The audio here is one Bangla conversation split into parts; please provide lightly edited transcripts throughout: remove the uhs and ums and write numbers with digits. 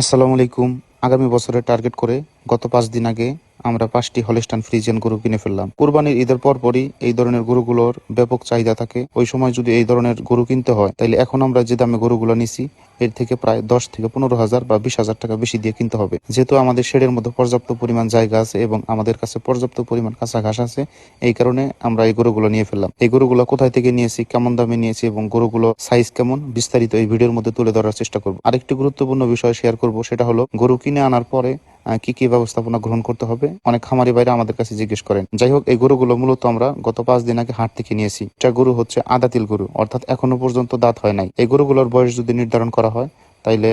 আসসালামু আলাইকুম। আগামী বছরের টার্গেট করে গত ৫ দিন আগে আমরা ৫টি হলিস্টাইন ফ্রিজিয়ান গরু কিনে ফেললাম। কুরবানির ঈদের পরপরই এই ধরনের গরুগুলোর ব্যাপক চাহিদা থাকে। ওই সময় যদি এই ধরনের গরু কিনতে হয়, তাইলে এখন আমরা যে দামে গরুগুলো নিছি এর থেকে প্রায় ১০ থেকে ১৫,০০০ বা ২০,০০০ টাকা বেশি দিয়ে কিনতে হবে। যেহেতু আমাদের শেডের মধ্যে পর্যাপ্ত পরিমাণ জায়গা আছে এবং আমাদের কাছে পর্যাপ্ত পরিমাণ কাঁচা ঘাস আছে, এই কারণে আমরা এই গরুগুলো নিয়ে ফেললাম। এই গরুগুলো কোথায় থেকে নিয়েছি, কেমন দামে নিয়েছি এবং গরুগুলো সাইজ কেমন, বিস্তারিত এই ভিডিওর মধ্যে তুলে ধরার চেষ্টা করব। আরেকটি গুরুত্বপূর্ণ বিষয় শেয়ার করব, সেটা হলো গরু কিনে আনার পরে কি কি ব্যবস্থাপনা গ্রহণ করতে হবে। অনেক খামারি ভাইরা আমাদের কাছে জিজ্ঞেস করেন। যাই হোক, এই গরুগুলো মূলত আমরা গত ৫ দিন আগে হাট থেকে নিয়েছি। এটা গরু হচ্ছে আদাতিল গরু, অর্থাৎ এখনো পর্যন্ত দাঁত হয় নাই। এই গরুগুলোর বয়স যদি নির্ধারণ করা হয়, তাইলে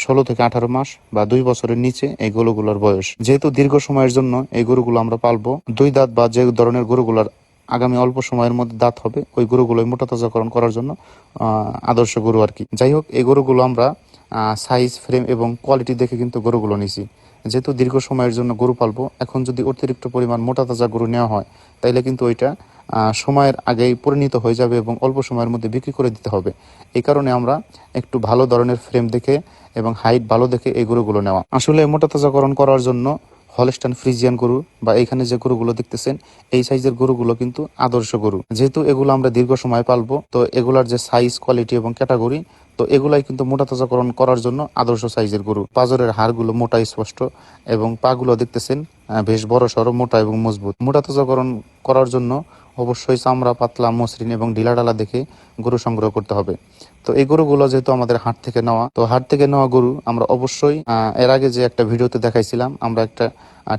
১৬ থেকে ১৮ মাস বা ২ বছরের নিচে এই গরুগুলোর বয়স। যেহেতু দীর্ঘ সময়ের জন্য এই গরুগুলো আমরা পালবো, ২ দাঁত বা যে ধরনের গরুগুলোর আগামী অল্প সময়ের মধ্যে দাঁত হবে, ওই গরুগুলোই মোটা তাজাকরণ করার জন্য আদর্শ গরু আর কি। যাই হোক, এই গরুগুলো আমরা সাইজ, ফ্রেম এবং কোয়ালিটি দেখে কিন্তু গরুগুলো নিছি। যেহেতু দীর্ঘ সময়ের জন্য গরু পালবো, এখন যদি অতিরিক্ত পরিমাণ মোটা তাজা গরু নেওয়া হয়, তাইলে কিন্তু ওইটা সময়ের আগেই পরিণত হয়ে যাবে এবং অল্প সময়ের মধ্যে বিক্রি করে দিতে হবে। এই কারণে আমরা একটু ভালো ধরনের ফ্রেম দেখে এবং হাইট ভালো দেখে এই গরুগুলো নেওয়া। আসলে মোটা তাজাকরণ করার জন্য হলস্টাইন ফ্রিজিয়ান গরু বা এইখানে যে গরুগুলো দেখতেছেন, এই সাইজের গরুগুলো কিন্তু আদর্শ গরু। যেহেতু এগুলো আমরা দীর্ঘ সময় পালবো, তো এগুলার যে সাইজ, কোয়ালিটি এবং ক্যাটাগরি, তো এগুলাই কিন্তু মোটা তাজাকরণ করার জন্য আদর্শ সাইজের গরু। পাজরের হাড়গুলো মোটা, স্পষ্ট এবং পাগুলো দেখতেছেন বেশ বড় সড়ো, মোটা এবং মজবুত। মোটা তাজাকরণ করার জন্য অবশ্যই চামড়া পাতলা, মসৃণ এবং ঢিলাঢালা দেখে গরু সংগ্রহ করতে হবে। তো এই গরুগুলো যেহেতু আমাদের হাট থেকে নেওয়া, তো হাট থেকে নেওয়া গরু আমরা অবশ্যই এর আগে যে একটা ভিডিওতে দেখাইছিলাম, আমরা একটা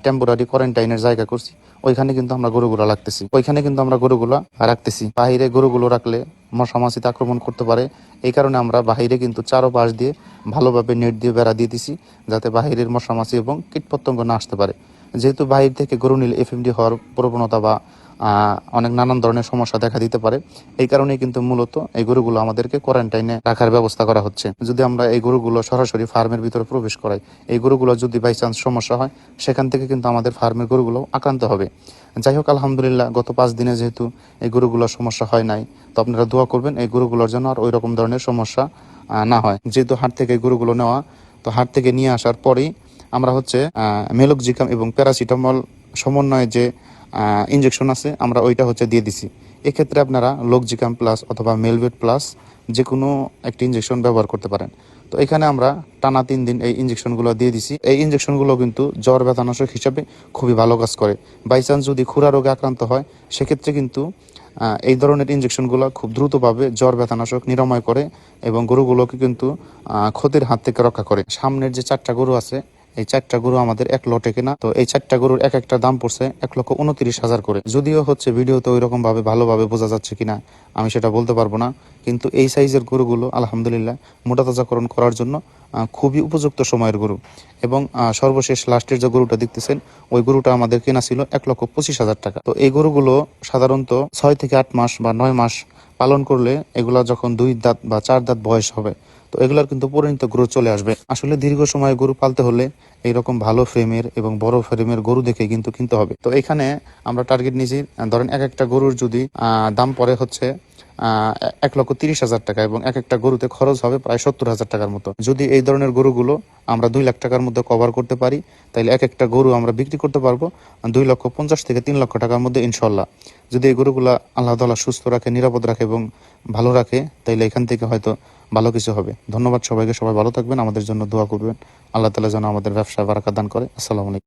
টেম্পোরারি কোয়ারেন্টাইনের জায়গা করছি, ওইখানে কিন্তু আমরা গরুগুলো রাখতেছি। ওইখানে কিন্তু আমরা গরুগুলো রাখতেছি। বাহিরে গরুগুলো রাখলে মশা মাছিতে আক্রমণ করতে পারে। এই কারণে আমরা বাহিরে কিন্তু চারোপাশ দিয়ে ভালোভাবে নেট দিয়ে বেড়া দিয়ে দিছি, যাতে বাহিরের মশা মাছি এবং কীটপতঙ্গ না আসতে পারে। যেহেতু বাহির থেকে গরু নিলে এফএমডি হওয়ার প্রবণতা বা অনেক নানান ধরনের সমস্যা দেখা দিতে পারে, এই কারণেই কিন্তু মূলত এই গরুগুলো আমাদেরকে কোয়ারেন্টাইনে রাখার ব্যবস্থা করা হচ্ছে। যদি আমরা এই গরুগুলো সরাসরি ফার্মের ভিতরে প্রবেশ করাই, এই গরুগুলো যদি বাই চান্স সমস্যা হয়, সেখান থেকে কিন্তু আমাদের ফার্মের গরুগুলো আক্রান্ত হবে। যাই হোক, আলহামদুলিল্লাহ গত ৫ দিনে যেহেতু এই গরুগুলোর সমস্যা হয় নাই, তো আপনারা দোয়া করবেন এই গরুগুলোর জন্য আর ওই রকম ধরনের সমস্যা না হয়। যেহেতু হাট থেকে এই গরুগুলো নেওয়া, তো হাট থেকে নিয়ে আসার পরেই আমরা হচ্ছে মেলকজিকাম এবং প্যারাসিটামল সমন্বয়ে যে ইনজেকশন আছে, আমরা ওইটা হচ্ছে দিয়ে দিছি। এক্ষেত্রে আপনারা লোকজিকাম প্লাস অথবা মেলভেট প্লাস যে কোনো একটি ইনজেকশন ব্যবহার করতে পারেন। তো এখানে আমরা টানা ৩ দিন এই ইনজেকশনগুলো দিয়ে দিছি। এই ইনজেকশনগুলো কিন্তু জ্বর ব্যথানাশক হিসাবে খুবই ভালো কাজ করে। বাই চান্স যদি খুরা রোগে আক্রান্ত হয়, সেক্ষেত্রে কিন্তু এই ধরনের ইনজেকশনগুলো খুব দ্রুতভাবে জ্বর ব্যথানাশক নিরাময় করে এবং গরুগুলোকে কিন্তু ক্ষতির হাত থেকে রক্ষা করে। সামনের যে 4টা গরু আছে, এই 4টা গরু আমাদের এক লটে কেনা। তো এই 4টা গরুর এক একটা দাম পড়ছে ১,২৯,০০০ করে। যদিও হচ্ছে ভিডিওতে ওই রকম ভাবে ভালোভাবে বোঝা যাচ্ছে কিনা আমি সেটা বলতে পারবো না, কিন্তু এই সাইজের গরুগুলো আলহামদুলিল্লাহ মোটা তাজাকরণ করার জন্য খুবই উপযুক্ত সময়ের গরু। এবং সর্বশেষ লাস্টের যে গরুটা দেখতেছেন, ওই গরুটা আমাদের কেনা ছিল ১,২৫,০০০ টাকা। তো এই গরুগুলো সাধারণত ৬ থেকে ৮ মাস বা ৯ মাস পালন করলে, এগুলা যখন ২ দাঁত বা ৪ দাঁত বয়স হবে, তো এগুলার কিন্তু পরিণত গ্রোথ চলে আসবে। আসলে দীর্ঘ সময় গরু পালতে হলে এইরকম ভালো ফ্রেমের এবং বড় ফ্রেমের গরু দেখে কিন্তু কিনতে হবে। তো এখানে আমরা টার্গেট নিয়েছি, ধরেন এক একটা গরুর যদি দাম পড়ে হচ্ছে ১,৩০,০০০ টাকা এবং এক একটা গরুতে খরচ হবে প্রায় ৭০,০০০ টাকার মতো। যদি এই ধরনের গরুগুলো আমরা ২ লাখ টাকার মধ্যে কভার করতে পারি, তাহলে এক একটা গরু আমরা বিক্রি করতে পারবো ২,৫০,০০০ থেকে ৩,০০,০০০ টাকার মধ্যে ইনশাল্লাহ। যদি এই গরুগুলা আল্লাহ তাআলা সুস্থ রাখে, নিরাপদ রাখে এবং ভালো রাখে, তাইলে এখান থেকে হয়তো ভালো কিছু হবে। ধন্যবাদ সবাইকে, সবাই ভালো থাকবেন, আমাদের জন্য দোয়া করবেন। আল্লাহ তাআলা যেন আমাদের ব্যবসায় বারাকাত দান করে। আসসালামু আলাইকুম।